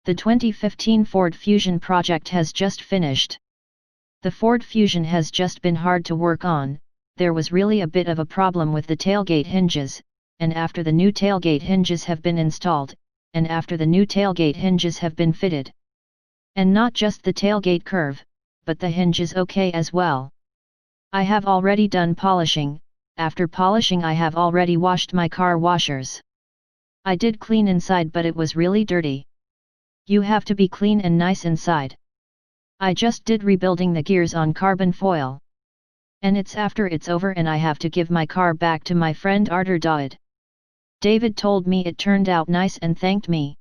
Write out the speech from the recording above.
The 2015 Ford Fusion project has just finished. The Ford Fusion has just been hard to work on. There was really a bit of a problem with the tailgate hinges, and after the new tailgate hinges have been installed, and after the new tailgate hinges have been fitted. And not just the tailgate curve, but the hinge is okay as well. I have already done polishing. After polishing I have already washed my car washers. I did clean inside but it was really dirty. You have to be clean and nice inside. I just did rebuilding the gears on carbon foil. And it's after it's over and I have to give my car back to my friend Arkadiusz. David told me it turned out nice and thanked me.